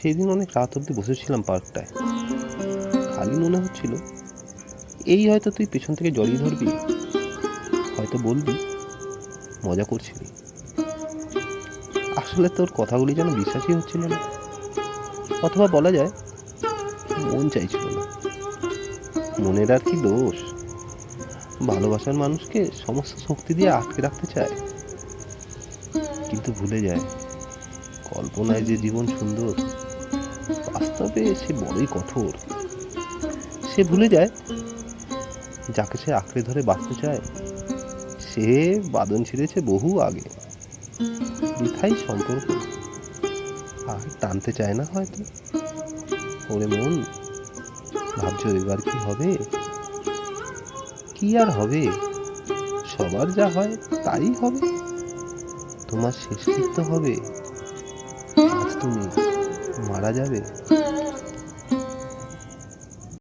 সেই দিন অনেক রাত অবধি বসেছিলাম পার্কটায়। খালি মনে হচ্ছিল এই হয়তো তুই পেছন থেকে জড়িয়ে ধরবি, হয়তো বলবি মজা করছিলি। আসলে তোর কথাগুলি যেন বিশ্বাসই হচ্ছিল না, অথবা বলা যায় মন চাইছিল না। মনের আর কি দোষ? ভালোবাসার মানুষকে সমস্ত শক্তি দিয়ে আটকে রাখতে চায়, কিন্তু ভুলে যায় কল্পনায় যে জীবন সুন্দর, বাস্তবে সে বড়ই কঠোর। সে ভুলে যায় যাকে সে আঁকড়ে ধরে বাঁচতে চায় সে বাঁধন ছিঁড়েছে বহু আগে। বৃথাই সম্পর্ক আর টানতে চায় না হয়তো। ওরে মন, ভাবছো এবার কি হবে? কি আর হবে? সবার যা হয় তাই হবে। তোমার শেষকৃত্য হবে, আজ তুমি মারা যাবে।